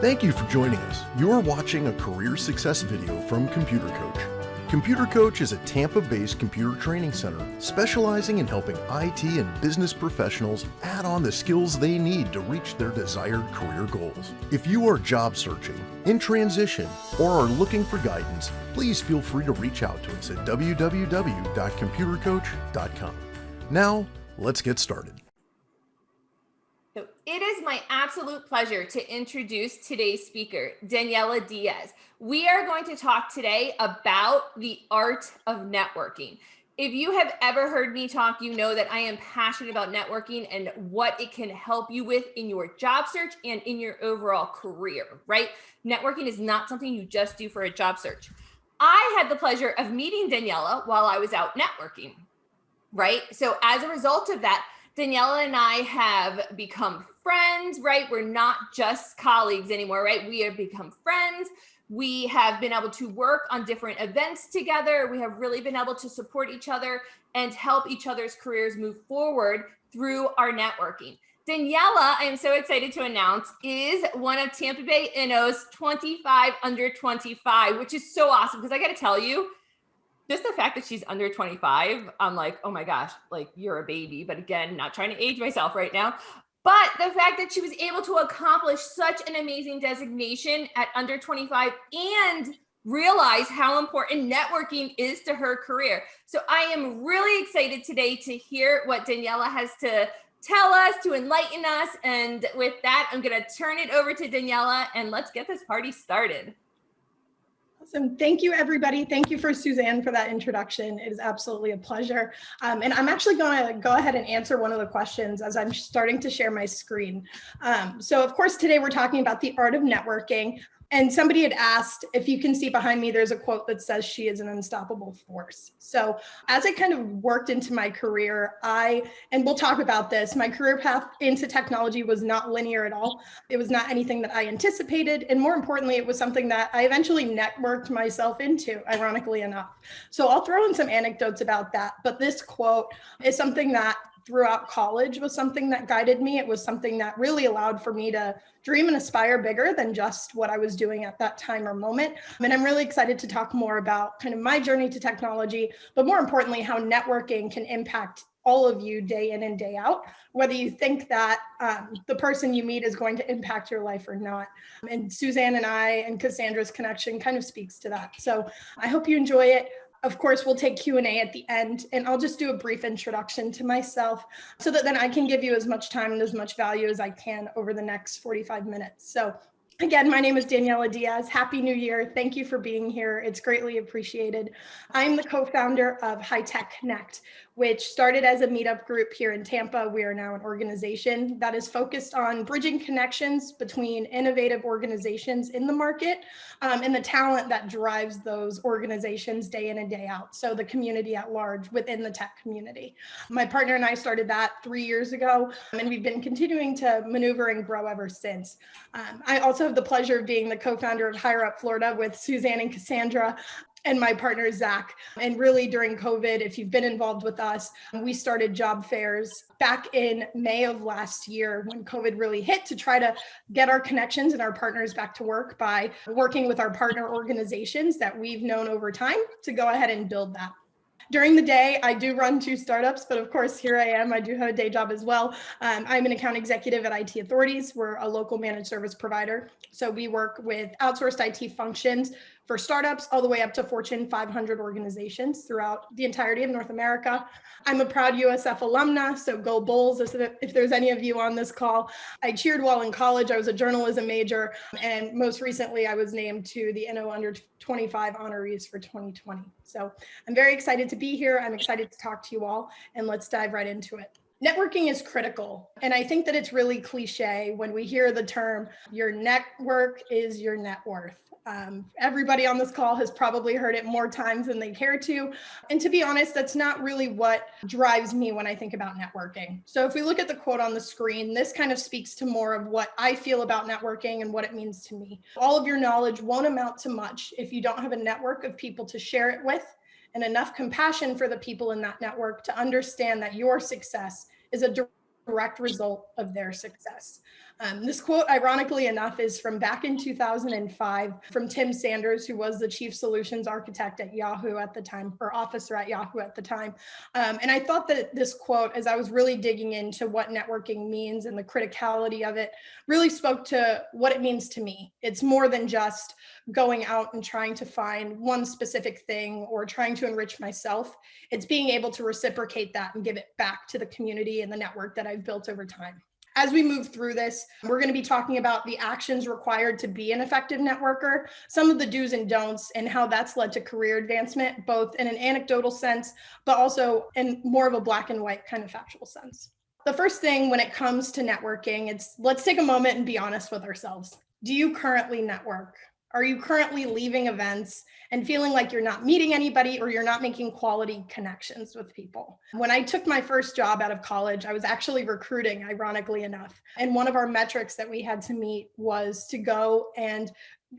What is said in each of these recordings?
Thank you for joining us. You're watching a career success video from Computer Coach. Computer Coach is a Tampa-based computer training center specializing in helping IT and business professionals add on the skills they need to reach their desired career goals. If you are job searching, in transition, or are looking for guidance, please feel free to reach out to us at www.computercoach.com. Now, let's get started. So it is my absolute pleasure to introduce today's speaker, Daniella Diaz. We are going to talk today about the art of networking. If you have ever heard me talk, you know that I am passionate about networking and what it can help you with in your job search and in your overall career, right? Networking is not something you just do for a job search. I had the pleasure of meeting Daniella while I was out networking, right? So as a result of that, Daniella and I have become friends, right? We're not just colleagues anymore, right? We have become friends. We have been able to work on different events together. We have really been able to support each other and help each other's careers move forward through our networking. Daniella, I am so excited to announce, is one of Tampa Bay Inno's 25 under 25, which is so awesome because I got to tell you, just the fact that she's under 25, I'm like, oh my gosh, like you're a baby. But again, not trying to age myself right now. But the fact that she was able to accomplish such an amazing designation at under 25 and realize how important networking is to her career. So I am really excited today to hear what Daniella has to tell us, to enlighten us. And with that, I'm going to turn it over to Daniella and let's get this party started. Awesome. Thank you, everybody. Thank you for Suzanne for that introduction. It is absolutely a pleasure. And I'm actually going to go ahead and answer one of the questions as I'm starting to share my screen. So of course, today we're talking about the art of networking. And somebody had asked, if you can see behind me, there's a quote that says she is an unstoppable force. So as I kind of worked into my career, and we'll talk about this, my career path into technology was not linear at all. It was not anything that I anticipated. And more importantly, it was something that I eventually networked myself into, ironically enough. So I'll throw in some anecdotes about that. But this quote is something that throughout college was something that guided me. It was something that really allowed for me to dream and aspire bigger than just what I was doing at that time or moment. And I'm really excited to talk more about kind of my journey to technology, but more importantly, how networking can impact all of you day in and day out, whether you think that the person you meet is going to impact your life or not. And Suzanne and I and Cassandra's connection kind of speaks to that. So I hope you enjoy it. Of course, we'll take Q&A at the end, and I'll just do a brief introduction to myself so that then I can give you as much time and as much value as I can over the next 45 minutes. So again, my name is Daniella Diaz. Happy New Year. Thank you for being here. It's greatly appreciated. I'm the co-founder of High Tech Connect, which started as a meetup group here in Tampa. We are now an organization that is focused on bridging connections between innovative organizations in the market and the talent that drives those organizations day in and day out. So the community at large within the tech community. My partner and I started that 3 years ago, and we've been continuing to maneuver and grow ever since. I also have the pleasure of being the co-founder of Higher Up Florida with Suzanne and Cassandra, and my partner, Zach. And really during COVID, if you've been involved with us, we started job fairs back in May of last year when COVID really hit to try to get our connections and our partners back to work by working with our partner organizations that we've known over time to go ahead and build that. During the day, I do run 2 startups, but of course, here I am. I do have a day job as well. I'm an account executive at IT Authorities. We're a local managed service provider. So we work with outsourced IT functions for startups all the way up to Fortune 500 organizations throughout the entirety of North America. I'm a proud USF alumna, so go Bulls if there's any of you on this call. I cheered while in college. I was a journalism major, and most recently I was named to the Inno Under 25 honorees for 2020. So I'm very excited to be here. I'm excited to talk to you all, and let's dive right into it. Networking is critical. And I think that it's really cliche when we hear the term, your network is your net worth. Everybody on this call has probably heard it more times than they care to. And to be honest, that's not really what drives me when I think about networking. So if we look at the quote on the screen, this kind of speaks to more of what I feel about networking and what it means to me. All of your knowledge won't amount to much if you don't have a network of people to share it with and enough compassion for the people in that network to understand that your success is a direct result of their success. This quote, ironically enough, is from back in 2005 from Tim Sanders, who was the chief solutions architect at Yahoo at the time, or officer at Yahoo at the time. And I thought that this quote, as I was really digging into what networking means and the criticality of it, really spoke to what it means to me. It's more than just going out and trying to find one specific thing or trying to enrich myself. It's being able to reciprocate that and give it back to the community and the network that I've built over time. As we move through this, we're going to be talking about the actions required to be an effective networker, some of the do's and don'ts, and how that's led to career advancement, both in an anecdotal sense, but also in more of a black and white kind of factual sense. The first thing when it comes to networking, let's take a moment and be honest with ourselves. Do you currently network? Are you currently leaving events and feeling like you're not meeting anybody or you're not making quality connections with people? When I took my first job out of college, I was actually recruiting, ironically enough. And one of our metrics that we had to meet was to go and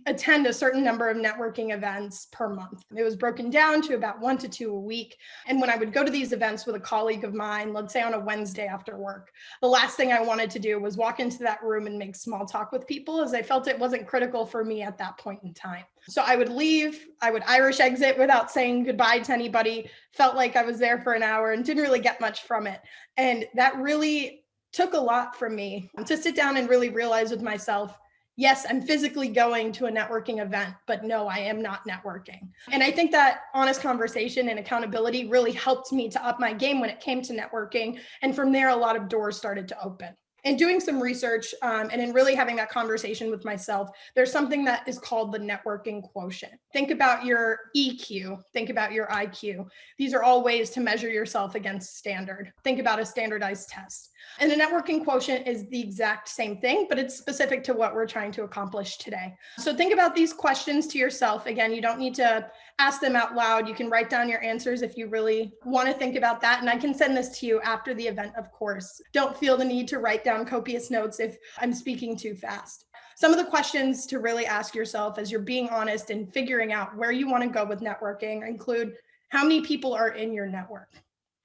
attend a certain number of networking events per month. It was broken down to about 1 to 2 a week. And when I would go to these events with a colleague of mine, let's say on a Wednesday after work, the last thing I wanted to do was walk into that room and make small talk with people, as I felt it wasn't critical for me at that point in time. So I would leave, I would Irish exit without saying goodbye to anybody, felt like I was there for an hour and didn't really get much from it. And that really took a lot from me to sit down and really realize with myself, yes, I'm physically going to a networking event, but no, I am not networking. And I think that honest conversation and accountability really helped me to up my game when it came to networking. And from there, a lot of doors started to open. In doing some research and in really having that conversation with myself, there's something that is called the networking quotient. Think about your EQ, think about your IQ. These are all ways to measure yourself against standard. Think about a standardized test. And the networking quotient is the exact same thing, but it's specific to what we're trying to accomplish today. So think about these questions to yourself. Again, you don't need to ask them out loud. You can write down your answers if you really want to think about that. And I can send this to you after the event, of course. Don't feel the need to write down copious notes if I'm speaking too fast. Some of the questions to really ask yourself as you're being honest and figuring out where you want to go with networking include how many people are in your network,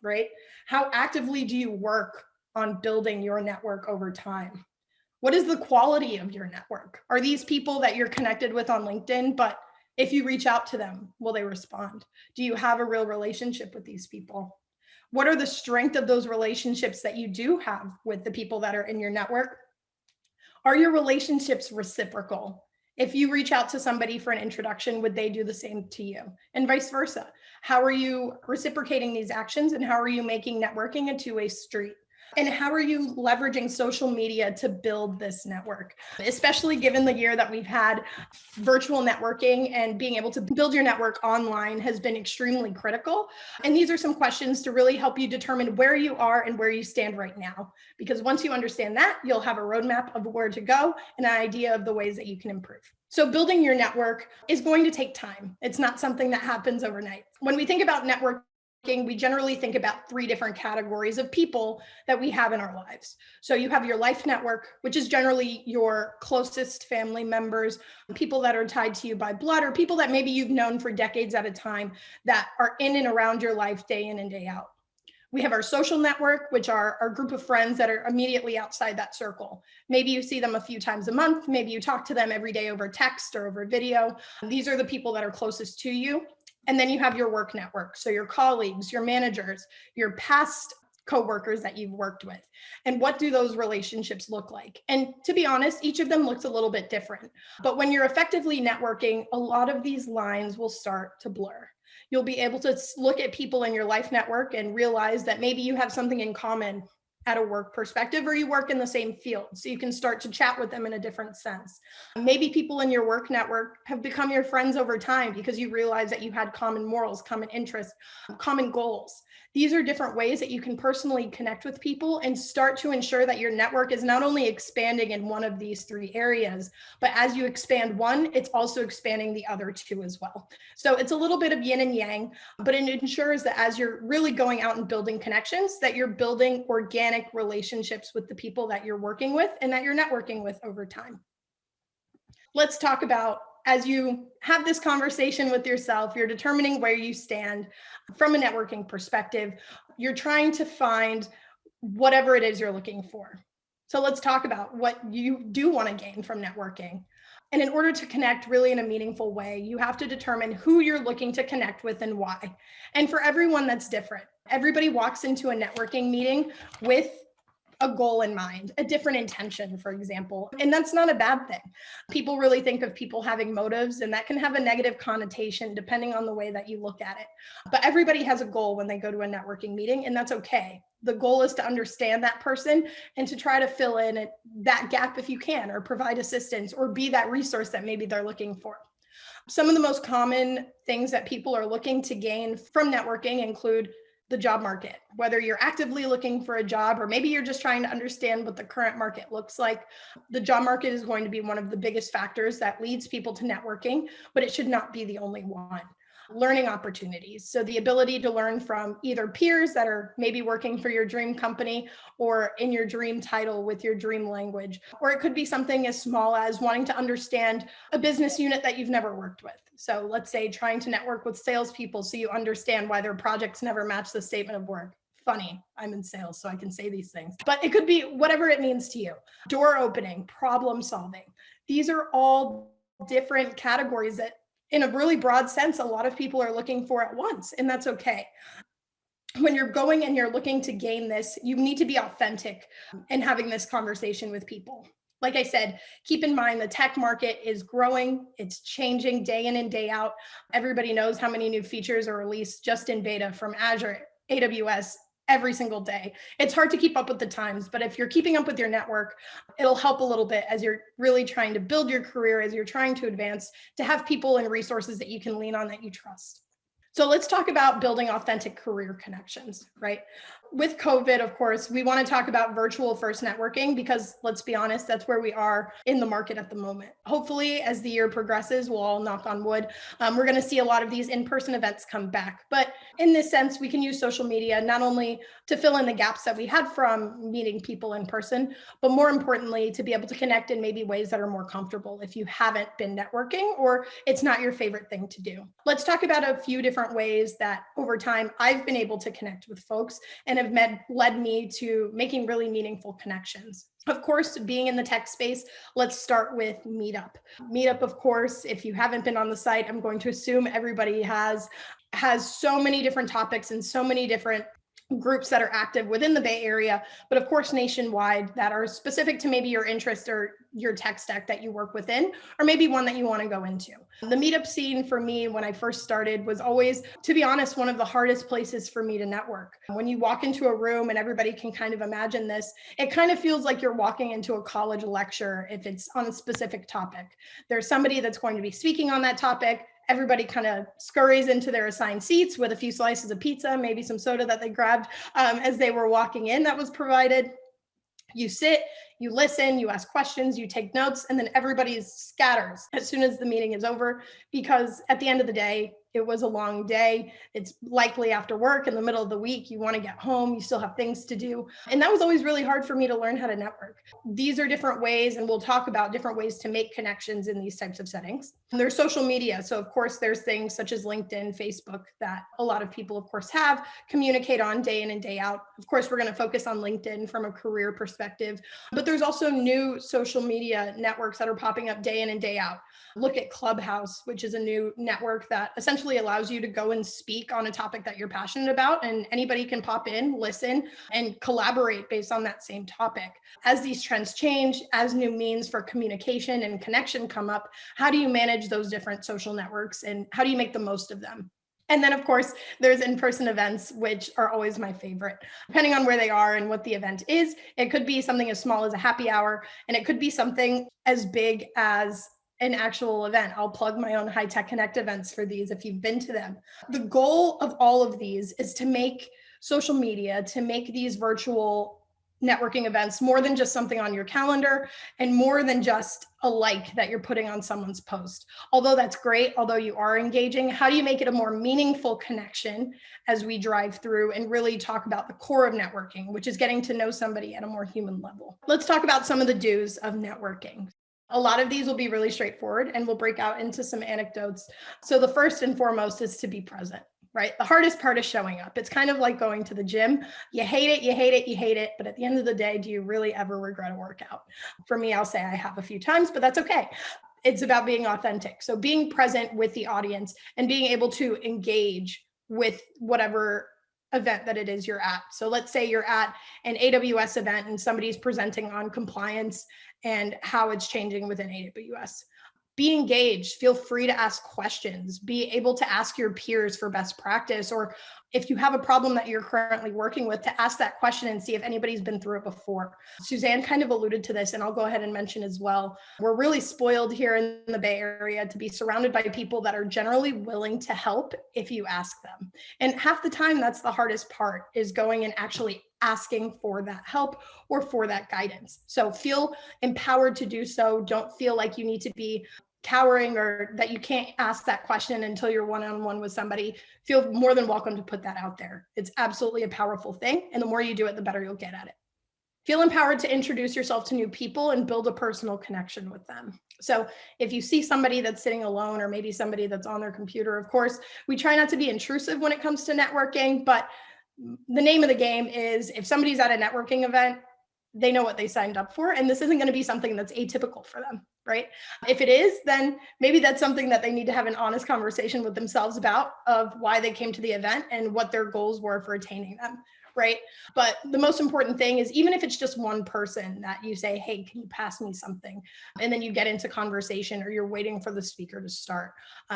right? How actively do you work on building your network over time? What is the quality of your network? Are these people that you're connected with on LinkedIn, but if you reach out to them, will they respond? Do you have a real relationship with these people? What are the strength of those relationships that you do have with the people that are in your network? Are your relationships reciprocal? If you reach out to somebody for an introduction, would they do the same to you? And vice versa. How are you reciprocating these actions and how are you making networking a two-way street? And how are you leveraging social media to build this network? Especially given the year that we've had, virtual networking and being able to build your network online has been extremely critical. And these are some questions to really help you determine where you are and where you stand right now. Because once you understand that, you'll have a roadmap of where to go and an idea of the ways that you can improve. So building your network is going to take time. It's not something that happens overnight. When we think about network, we generally think about 3 different categories of people that we have in our lives. So you have your life network, which is generally your closest family members, people that are tied to you by blood, or people that maybe you've known for decades at a time that are in and around your life day in and day out. We have our social network, which are our group of friends that are immediately outside that circle. Maybe you see them a few times a month. Maybe you talk to them every day over text or over video. These are the people that are closest to you. And then you have your work network. So your colleagues, your managers, your past coworkers that you've worked with. And what do those relationships look like? And to be honest, each of them looks a little bit different. But when you're effectively networking, a lot of these lines will start to blur. You'll be able to look at people in your life network and realize that maybe you have something in common at a work perspective, or you work in the same field. So you can start to chat with them in a different sense. Maybe people in your work network have become your friends over time because you realize that you had common morals, common interests, common goals. These are different ways that you can personally connect with people and start to ensure that your network is not only expanding in one of these 3 areas, but as you expand one, it's also expanding the other 2 as well. So it's a little bit of yin and yang, but it ensures that as you're really going out and building connections, that you're building organic relationships with the people that you're working with and that you're networking with over time. Let's talk about, as you have this conversation with yourself, you're determining where you stand from a networking perspective. You're trying to find whatever it is you're looking for. So let's talk about what you do want to gain from networking. And in order to connect really in a meaningful way, you have to determine who you're looking to connect with and why. And for everyone, that's different. Everybody walks into a networking meeting with a goal in mind, a different intention, for example. And that's not a bad thing. People really think of people having motives, and that can have a negative connotation depending on the way that you look at it. But everybody has a goal when they go to a networking meeting, and that's okay. The goal is to understand that person and to try to fill in that gap if you can, or provide assistance, or be that resource that maybe they're looking for. Some of the most common things that people are looking to gain from networking include the job market, whether you're actively looking for a job or maybe you're just trying to understand what the current market looks like. The job market is going to be one of the biggest factors that leads people to networking, but it should not be the only one. Learning opportunities. So the ability to learn from either peers that are maybe working for your dream company or in your dream title with your dream language. Or it could be something as small as wanting to understand a business unit that you've never worked with. So let's say trying to network with salespeople so you understand why their projects never match the statement of work. Funny, I'm in sales, so I can say these things. But it could be whatever it means to you. Door opening, problem solving. These are all different categories that in a really broad sense, a lot of people are looking for at once, and that's okay. When you're going and you're looking to gain this, you need to be authentic in having this conversation with people. Like I said, keep in mind the tech market is growing, it's changing day in and day out. Everybody knows how many new features are released just in beta from Azure, AWS, every single day. It's hard to keep up with the times, but if you're keeping up with your network, it'll help a little bit as you're really trying to build your career, as you're trying to advance, to have people and resources that you can lean on that you trust. So let's talk about building authentic career connections, right? With COVID, of course, we want to talk about virtual first networking because let's be honest, that's where we are in the market at the moment. Hopefully, as the year progresses, we'll all knock on wood, we're going to see a lot of these in-person events come back. But in this sense, we can use social media not only to fill in the gaps that we had from meeting people in person, but more importantly, to be able to connect in maybe ways that are more comfortable if you haven't been networking or it's not your favorite thing to do. Let's talk about a few different ways that over time I've been able to connect with folks and have led me to making really meaningful connections. Of course, being in the tech space, let's start with Meetup. Meetup, of course, if you haven't been on the site, I'm going to assume everybody has so many different topics and so many different groups that are active within the Bay Area, but of course nationwide that are specific to maybe your interest or your tech stack that you work within, or maybe one that you want to go into. The meetup scene for me when I first started was always, to be honest, one of the hardest places for me to network. When you walk into a room and everybody can kind of imagine this, it kind of feels like you're walking into a college lecture if it's on a specific topic. There's somebody that's going to be speaking on that topic. Everybody kind of scurries into their assigned seats with a few slices of pizza, maybe some soda that they grabbed as they were walking in that was provided. You sit, you listen, you ask questions, you take notes, and then everybody scatters as soon as the meeting is over, because at the end of the day, it was a long day. It's likely after work in the middle of the week, you want to get home, you still have things to do. And that was always really hard for me to learn how to network. These are different ways, and we'll talk about different ways to make connections in these types of settings. And there's social media. So of course, there's things such as LinkedIn, Facebook that a lot of people, of course, have, communicate on day in and day out. Of course, we're going to focus on LinkedIn from a career perspective, but there's also new social media networks that are popping up day in and day out. Look at Clubhouse, which is a new network that essentially allows you to go and speak on a topic that you're passionate about, and anybody can pop in, listen, and collaborate based on that same topic. As these trends change, as new means for communication and connection come up, how do you manage those different social networks and how do you make the most of them? And then, of course, there's in-person events, which are always my favorite. Depending on where they are and what the event is, it could be something as small as a happy hour, and it could be something as big as an actual event. I'll plug my own High Tech Connect events for these if you've been to them. The goal of all of these is to make social media, to make these virtual networking events more than just something on your calendar and more than just a like that you're putting on someone's post. Although that's great, although you are engaging, how do you make it a more meaningful connection as we drive through and really talk about the core of networking, which is getting to know somebody at a more human level? Let's talk about some of the do's of networking. A lot of these will be really straightforward and we'll break out into some anecdotes. So the first and foremost is to be present. right? The hardest part is showing up. It's kind of like going to the gym. You hate it, you hate it, you hate it. But at the end of the day, do you really ever regret a workout? For me, I'll say I have a few times, but that's okay. It's about being authentic. So being present with the audience and being able to engage with whatever event that it is you're at. So let's say you're at an AWS event and somebody's presenting on compliance and how it's changing within AWS. Be engaged, feel free to ask questions, be able to ask your peers for best practice, or if you have a problem that you're currently working with, to ask that question and see if anybody's been through it before. Suzanne kind of alluded to this, and I'll go ahead and mention as well. We're really spoiled here in the Bay Area to be surrounded by people that are generally willing to help if you ask them. And half the time, that's the hardest part, is going and actually asking for that help or for that guidance. So feel empowered to do so. Don't feel like you need to be cowering or that you can't ask that question until you're one-on-one with somebody. Feel more than welcome to put that out there. It's absolutely a powerful thing. And the more you do it, the better you'll get at it. Feel empowered to introduce yourself to new people and build a personal connection with them. So if you see somebody that's sitting alone, or maybe somebody that's on their computer, of course, we try not to be intrusive when it comes to networking, but the name of the game is, if somebody's at a networking event, they know what they signed up for, and this isn't going to be something that's atypical for them, right? If it is, then maybe that's something that they need to have an honest conversation with themselves about, of why they came to the event and what their goals were for attaining them, right? But the most important thing is, even if it's just one person that you say, hey, can you pass me something? And then you get into conversation, or you're waiting for the speaker to start.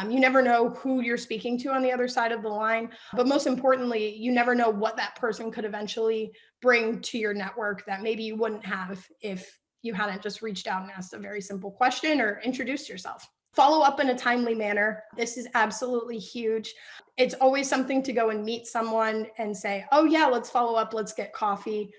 You never know who you're speaking to on the other side of the line. But most importantly, you never know what that person could eventually bring to your network that maybe you wouldn't have if you hadn't just reached out and asked a very simple question or introduced yourself. Follow up in a timely manner. This is absolutely huge. It's always something to go and meet someone and say, oh yeah, let's follow up, let's get coffee.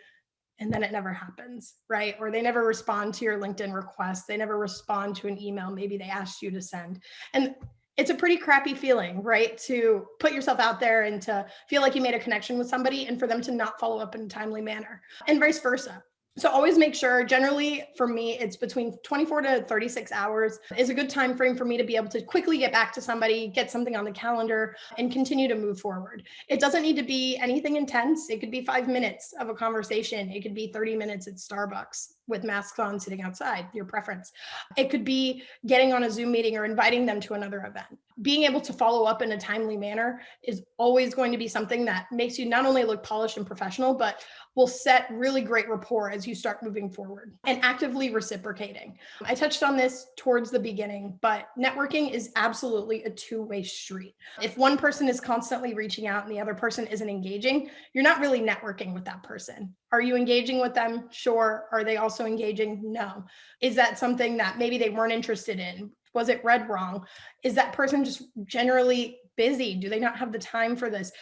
And then it never happens, right? Or they never respond to your LinkedIn request. They never respond to an email maybe they asked you to send. And it's a pretty crappy feeling, right? To put yourself out there and to feel like you made a connection with somebody, and for them to not follow up in a timely manner, and vice versa. So always make sure, generally for me, it's between 24 to 36 hours is a good time frame for me to be able to quickly get back to somebody, get something on the calendar, and continue to move forward. It doesn't need to be anything intense. It could be 5 minutes of a conversation. It could be 30 minutes at Starbucks with masks on, sitting outside, your preference. It could be getting on a Zoom meeting or inviting them to another event. Being able to follow up in a timely manner is always going to be something that makes you not only look polished and professional, but will set really great rapport as you start moving forward. And actively reciprocating. I touched on this towards the beginning, but networking is absolutely a two-way street. If one person is constantly reaching out and the other person isn't engaging, you're not really networking with that person. Are you engaging with them? Sure. Are they also engaging? No. Is that something that maybe they weren't interested in? Was it read wrong? Is that person just generally busy? Do they not have the time for this?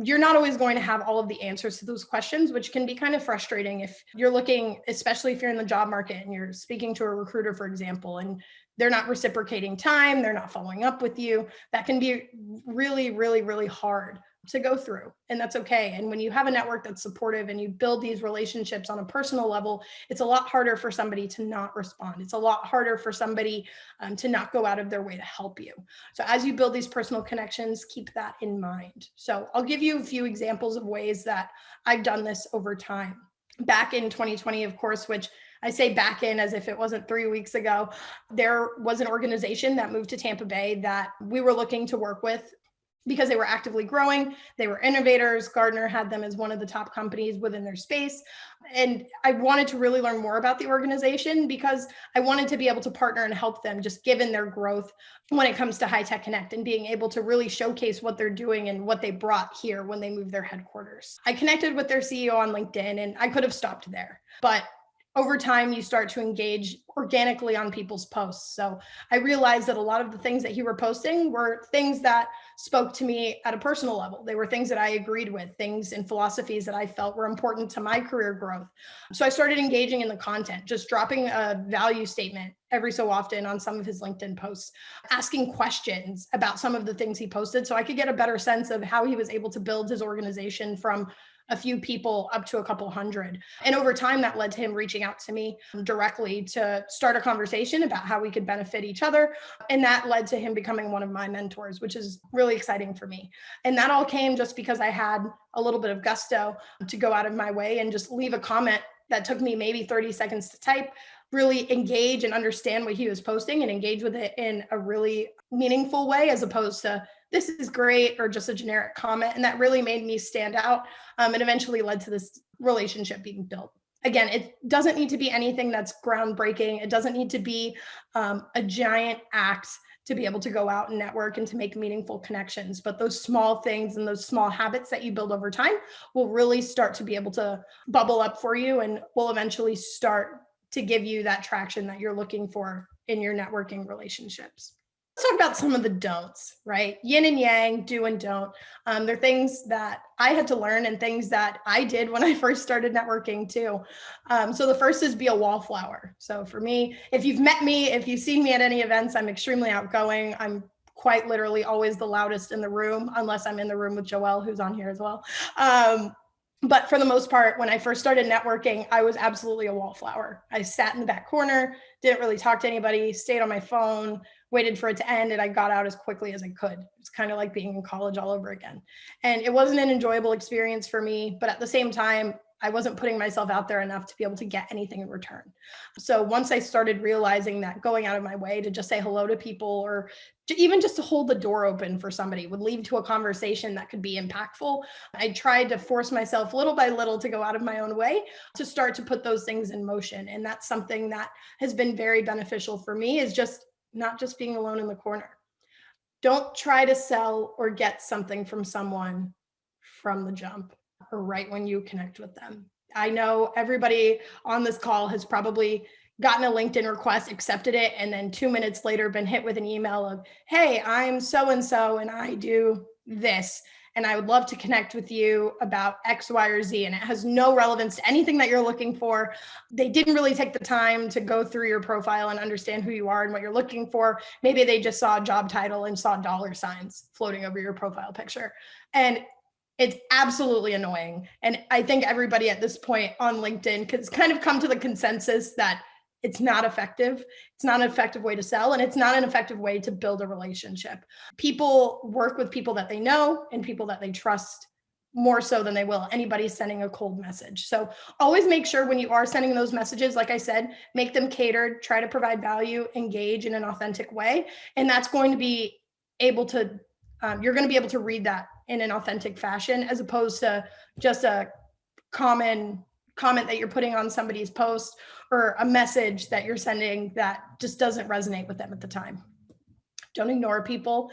You're not always going to have all of the answers to those questions, which can be kind of frustrating if you're looking, especially if you're in the job market and you're speaking to a recruiter, for example, and they're not reciprocating time, they're not following up with you. That can be really, really, really hard to go through, and that's okay. And when you have a network that's supportive and you build these relationships on a personal level, it's a lot harder for somebody to not respond. It's a lot harder for somebody to not go out of their way to help you. So as you build these personal connections, keep that in mind. So I'll give you a few examples of ways that I've done this over time. Back in 2020, of course, which I say back in as if it wasn't 3 weeks ago, there was an organization that moved to Tampa Bay that we were looking to work with because they were actively growing. They were innovators. Gartner had them as one of the top companies within their space. And I wanted to really learn more about the organization because I wanted to be able to partner and help them, just given their growth when it comes to High Tech Connect and being able to really showcase what they're doing and what they brought here when they moved their headquarters. I connected with their CEO on LinkedIn, and I could have stopped there, but over time, you start to engage organically on people's posts. So I realized that a lot of the things that he were posting were things that spoke to me at a personal level. They were things that I agreed with, things and philosophies that I felt were important to my career growth. So I started engaging in the content, just dropping a value statement every so often on some of his LinkedIn posts, asking questions about some of the things he posted so I could get a better sense of how he was able to build his organization from a few people up to a couple hundred. And over time, that led to him reaching out to me directly to start a conversation about how we could benefit each other. And that led to him becoming one of my mentors, which is really exciting for me. And that all came just because I had a little bit of gusto to go out of my way and just leave a comment that took me maybe 30 seconds to type, really engage and understand what he was posting and engage with it in a really meaningful way, as opposed to this is great or just a generic comment. And that really made me stand out, and eventually led to this relationship being built. Again, it doesn't need to be anything that's groundbreaking. It doesn't need to be a giant act to be able to go out and network and to make meaningful connections. But those small things and those small habits that you build over time will really start to be able to bubble up for you and will eventually start to give you that traction that you're looking for in your networking relationships. Let's talk about some of the don'ts, right? Yin and yang, do and don't. They're things that I had to learn and things that I did when I first started networking too. So the first is be a wallflower. So for me, if you've met me, if you've seen me at any events, I'm extremely outgoing. I'm quite literally always the loudest in the room, unless I'm in the room with Joelle, who's on here as well. But for the most part, when I first started networking, I was absolutely a wallflower. I sat in the back corner, didn't really talk to anybody, stayed on my phone, waited for it to end, and I got out as quickly as I could. It's kind of like being in college all over again. And it wasn't an enjoyable experience for me, but at the same time, I wasn't putting myself out there enough to be able to get anything in return. So once I started realizing that going out of my way to just say hello to people, or even just to hold the door open for somebody, would lead to a conversation that could be impactful, I tried to force myself little by little to go out of my own way to start to put those things in motion. And that's something that has been very beneficial for me, is just not just being alone in the corner. Don't try to sell or get something from someone from the jump or right when you connect with them. I know everybody on this call has probably gotten a LinkedIn request, accepted it, and then 2 minutes later been hit with an email of, hey, I'm so-and-so and I do this, and I would love to connect with you about X, Y, or Z. And it has no relevance to anything that you're looking for. They didn't really take the time to go through your profile and understand who you are and what you're looking for. Maybe they just saw a job title and saw dollar signs floating over your profile picture. And it's absolutely annoying. And I think everybody at this point on LinkedIn has kind of come to the consensus that it's not effective. It's not an effective way to sell, and it's not an effective way to build a relationship. People work with people that they know and people that they trust more so than they will anybody sending a cold message. So always make sure when you are sending those messages, like I said, make them catered, try to provide value, engage in an authentic way. And that's going to be able to, you're going to be able to read that in an authentic fashion, as opposed to just a common comment that you're putting on somebody's post or a message that you're sending that just doesn't resonate with them at the time. Don't ignore people.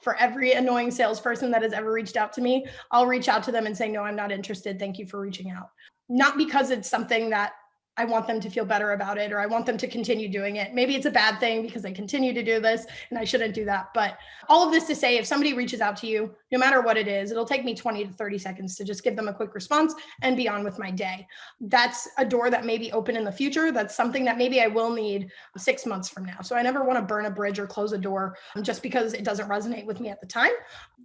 For every annoying salesperson that has ever reached out to me, I'll reach out to them and say, no, I'm not interested. Thank you for reaching out. Not because it's something that I want them to feel better about it or I want them to continue doing it. Maybe it's a bad thing because they continue to do this and I shouldn't do that. But all of this to say, if somebody reaches out to you, no matter what it is, it'll take me 20 to 30 seconds to just give them a quick response and be on with my day. That's a door that may be open in the future. That's something that maybe I will need 6 months from now. So I never want to burn a bridge or close a door just because it doesn't resonate with me at the time.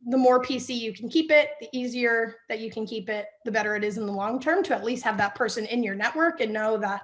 The more PC you can keep it, the easier that you can keep it, the better it is in the long term to at least have that person in your network and know that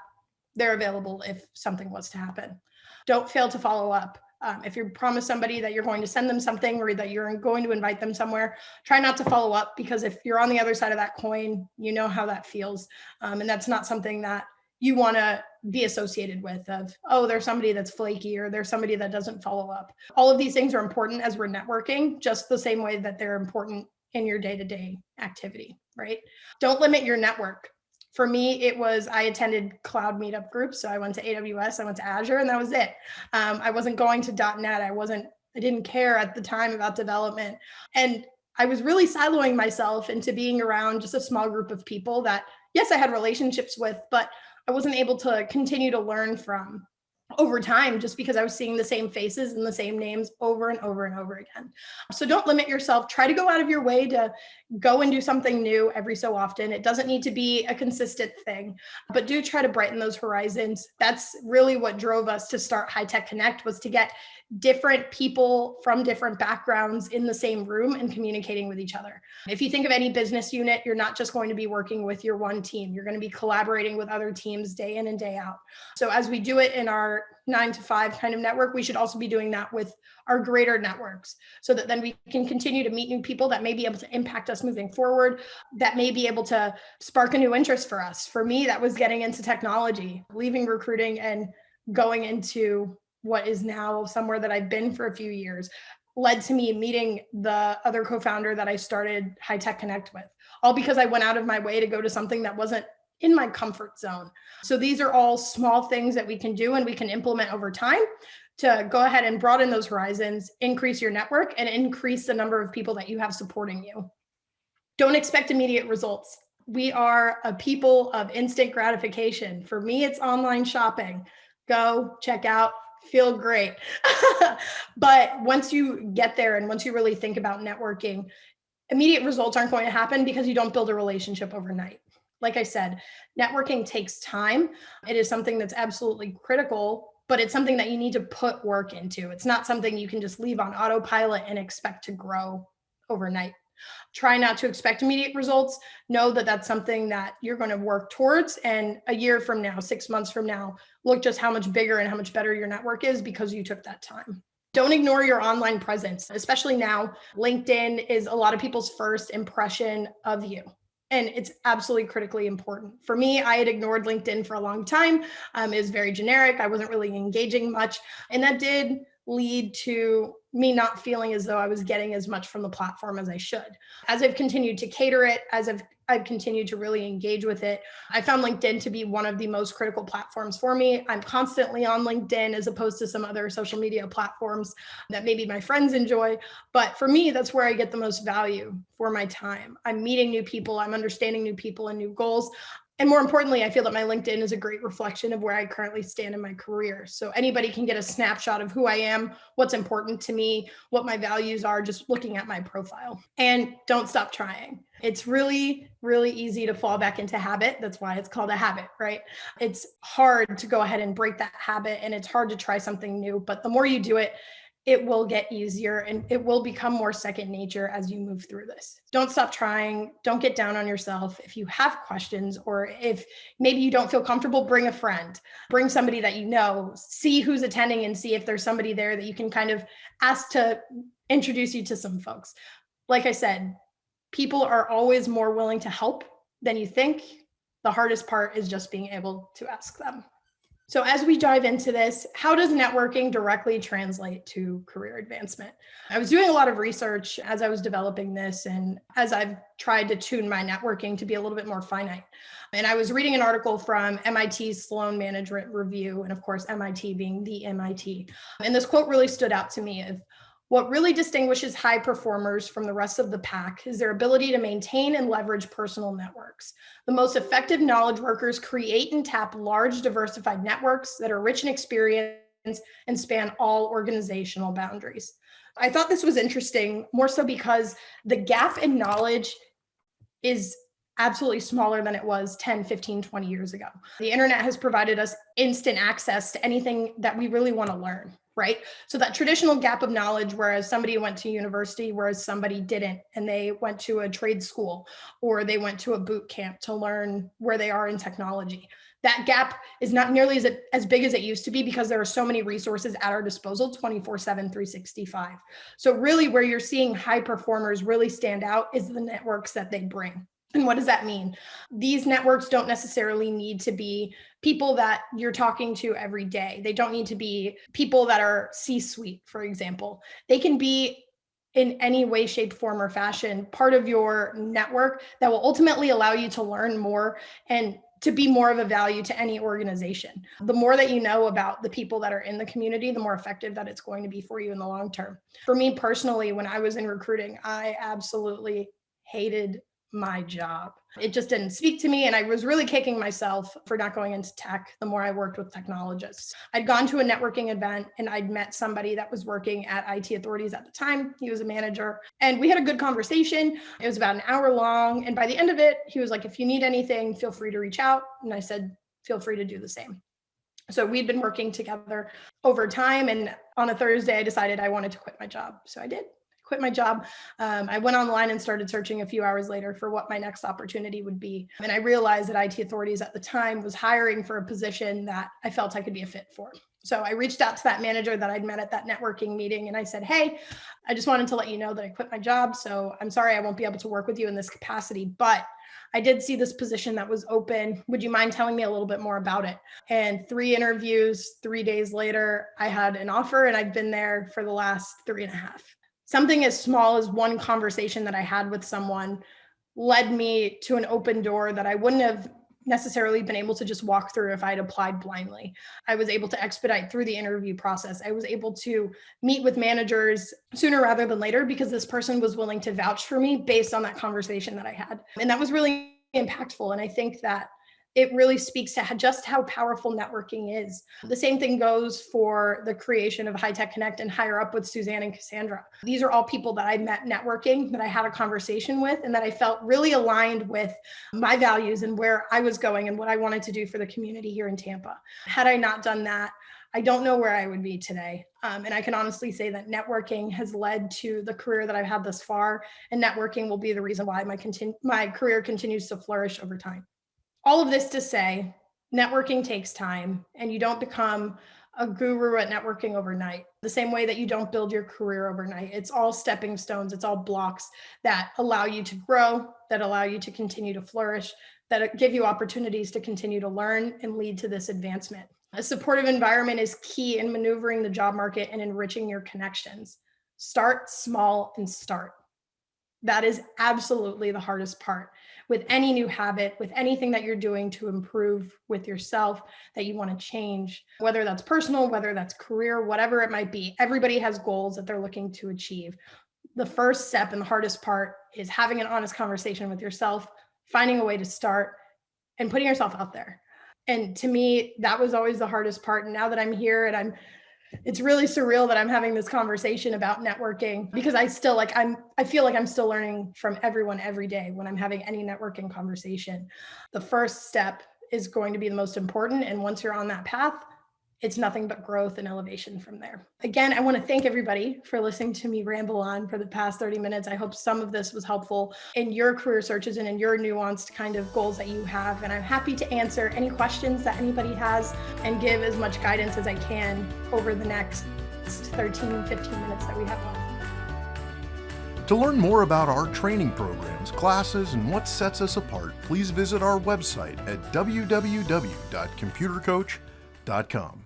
they're available if something was to happen. Don't fail to follow up. If you promise somebody that you're going to send them something or that you're going to invite them somewhere, try not to follow up, because if you're on the other side of that coin, you know how that feels. And that's not something that you want to be associated with of, oh, there's somebody that's flaky or there's somebody that doesn't follow up. All of these things are important as we're networking, just the same way that they're important in your day-to-day activity, right? Don't limit your network. For me, it was, I attended cloud meetup groups. So I went to AWS, I went to Azure, and that was it. I wasn't going to .NET. I didn't care at the time about development. And I was really siloing myself into being around just a small group of people that, yes, I had relationships with, but I wasn't able to continue to learn from. over time, just because I was seeing the same faces and the same names over and over and over again. So don't limit yourself. Try to go out of your way to go and do something new every so often. It doesn't need to be a consistent thing, but do try to brighten those horizons. That's really what drove us to start High Tech Connect, was to get different people from different backgrounds in the same room and communicating with each other. If you think of any business unit, you're not just going to be working with your one team. You're going to be collaborating with other teams day in and day out. So as we do it in our 9 to 5 kind of network, we should also be doing that with our greater networks, so that then we can continue to meet new people that may be able to impact us moving forward, that may be able to spark a new interest for us. For me, that was getting into technology, leaving recruiting and going into what is now somewhere that I've been for a few years, led to me meeting the other co-founder that I started High Tech Connect with, all because I went out of my way to go to something that wasn't in my comfort zone. So these are all small things that we can do and we can implement over time to go ahead and broaden those horizons, increase your network, and increase the number of people that you have supporting you. Don't expect immediate results. We are a people of instant gratification. For me, it's online shopping. Go, check out, feel great. But once you get there and once you really think about networking, immediate results aren't going to happen because you don't build a relationship overnight. Like I said, networking takes time. It is something that's absolutely critical, but it's something that you need to put work into. It's not something you can just leave on autopilot and expect to grow overnight. Try not to expect immediate results. Know that that's something that you're going to work towards. And a year from now, 6 months from now, look just how much bigger and how much better your network is because you took that time. Don't ignore your online presence, especially now. LinkedIn is a lot of people's first impression of you. And it's absolutely critically important. For me, I had ignored LinkedIn for a long time. It was very generic. I wasn't really engaging much. And that did lead to me not feeling as though I was getting as much from the platform as I should. As I've continued to cater it, as I've continued to really engage with it, I found LinkedIn to be one of the most critical platforms for me. I'm constantly on LinkedIn as opposed to some other social media platforms that maybe my friends enjoy. But for me, that's where I get the most value for my time. I'm meeting new people, I'm understanding new people and new goals. And more importantly, I feel that my LinkedIn is a great reflection of where I currently stand in my career. So anybody can get a snapshot of who I am, what's important to me, what my values are, just looking at my profile. And don't stop trying. It's really, really easy to fall back into habit. That's why it's called a habit, right? It's hard to go ahead and break that habit, and it's hard to try something new. But the more you do it, it will get easier and it will become more second nature as you move through this. Don't stop trying. Don't get down on yourself. If you have questions, or if maybe you don't feel comfortable, bring a friend, bring somebody that you know, see who's attending and see if there's somebody there that you can kind of ask to introduce you to some folks. Like I said, people are always more willing to help than you think. The hardest part is just being able to ask them. So as we dive into this, how does networking directly translate to career advancement? I was doing a lot of research as I was developing this and as I've tried to tune my networking to be a little bit more finite. And I was reading an article from MIT's Sloan Management Review, and of course, MIT being the MIT. And this quote really stood out to me of, what really distinguishes high performers from the rest of the pack is their ability to maintain and leverage personal networks. The most effective knowledge workers create and tap large, diversified networks that are rich in experience and span all organizational boundaries. I thought this was interesting, more so because the gap in knowledge is absolutely smaller than it was 10, 15, 20 years ago. The internet has provided us instant access to anything that we really want to learn, right? So that traditional gap of knowledge, whereas somebody went to university, whereas somebody didn't, and they went to a trade school or they went to a boot camp to learn where they are in technology. That gap is not nearly as big as it used to be because there are so many resources at our disposal 24/7, 365. So really where you're seeing high performers really stand out is the networks that they bring. And what does that mean? These networks don't necessarily need to be people that you're talking to every day. They don't need to be people that are C-suite, for example. They can be in any way, shape, form, or fashion part of your network that will ultimately allow you to learn more and to be more of a value to any organization. The more that you know about the people that are in the community, the more effective that it's going to be for you in the long term. For me personally, when I was in recruiting, I absolutely hated my job. It just didn't speak to me. And I was really kicking myself for not going into tech the more I worked with technologists. I'd gone to a networking event and I'd met somebody that was working at IT Authorities at the time. He was a manager and we had a good conversation. It was about an hour long. And by the end of it, he was like, if you need anything, feel free to reach out. And I said, feel free to do the same. So we'd been working together over time. And on a Thursday, I decided I wanted to quit my job. So I did. Quit my job. I went online and started searching a few hours later for what my next opportunity would be. And I realized that IT Authorities at the time was hiring for a position that I felt I could be a fit for. So I reached out to that manager that I'd met at that networking meeting. And I said, hey, I just wanted to let you know that I quit my job. So I'm sorry, I won't be able to work with you in this capacity, but I did see this position that was open. Would you mind telling me a little bit more about it? And 3 interviews, 3 days later, I had an offer and I've been there for the last 3.5. Something as small as one conversation that I had with someone led me to an open door that I wouldn't have necessarily been able to just walk through if I'd applied blindly. I was able to expedite through the interview process. I was able to meet with managers sooner rather than later because this person was willing to vouch for me based on that conversation that I had. And that was really impactful. And I think that it really speaks to just how powerful networking is. The same thing goes for the creation of High Tech Connect and Higher Up with Suzanne and Cassandra. These are all people that I met networking, that I had a conversation with, and that I felt really aligned with my values and where I was going and what I wanted to do for the community here in Tampa. Had I not done that, I don't know where I would be today. And I can honestly say that networking has led to the career that I've had thus far, and networking will be the reason why my career continues to flourish over time. All of this to say, networking takes time and you don't become a guru at networking overnight. The same way that you don't build your career overnight. It's all stepping stones. It's all blocks that allow you to grow, that allow you to continue to flourish, that give you opportunities to continue to learn and lead to this advancement. A supportive environment is key in maneuvering the job market and enriching your connections. Start small and start. That is absolutely the hardest part with any new habit, with anything that you're doing to improve with yourself that you want to change, whether that's personal, whether that's career, whatever it might be. Everybody has goals that they're looking to achieve. The first step and the hardest part is having an honest conversation with yourself, finding a way to start and putting yourself out there. And to me, that was always the hardest part. And now that I'm here and it's really surreal that I'm having this conversation about networking because I feel like I'm still learning from everyone every day when I'm having any networking conversation. The first step is going to be the most important. And once you're on that path, it's nothing but growth and elevation from there. Again, I want to thank everybody for listening to me ramble on for the past 30 minutes. I hope some of this was helpful in your career searches and in your nuanced kind of goals that you have. And I'm happy to answer any questions that anybody has and give as much guidance as I can over the next 13, 15 minutes that we have left. To learn more about our training programs, classes, and what sets us apart, please visit our website at www.computercoach.com.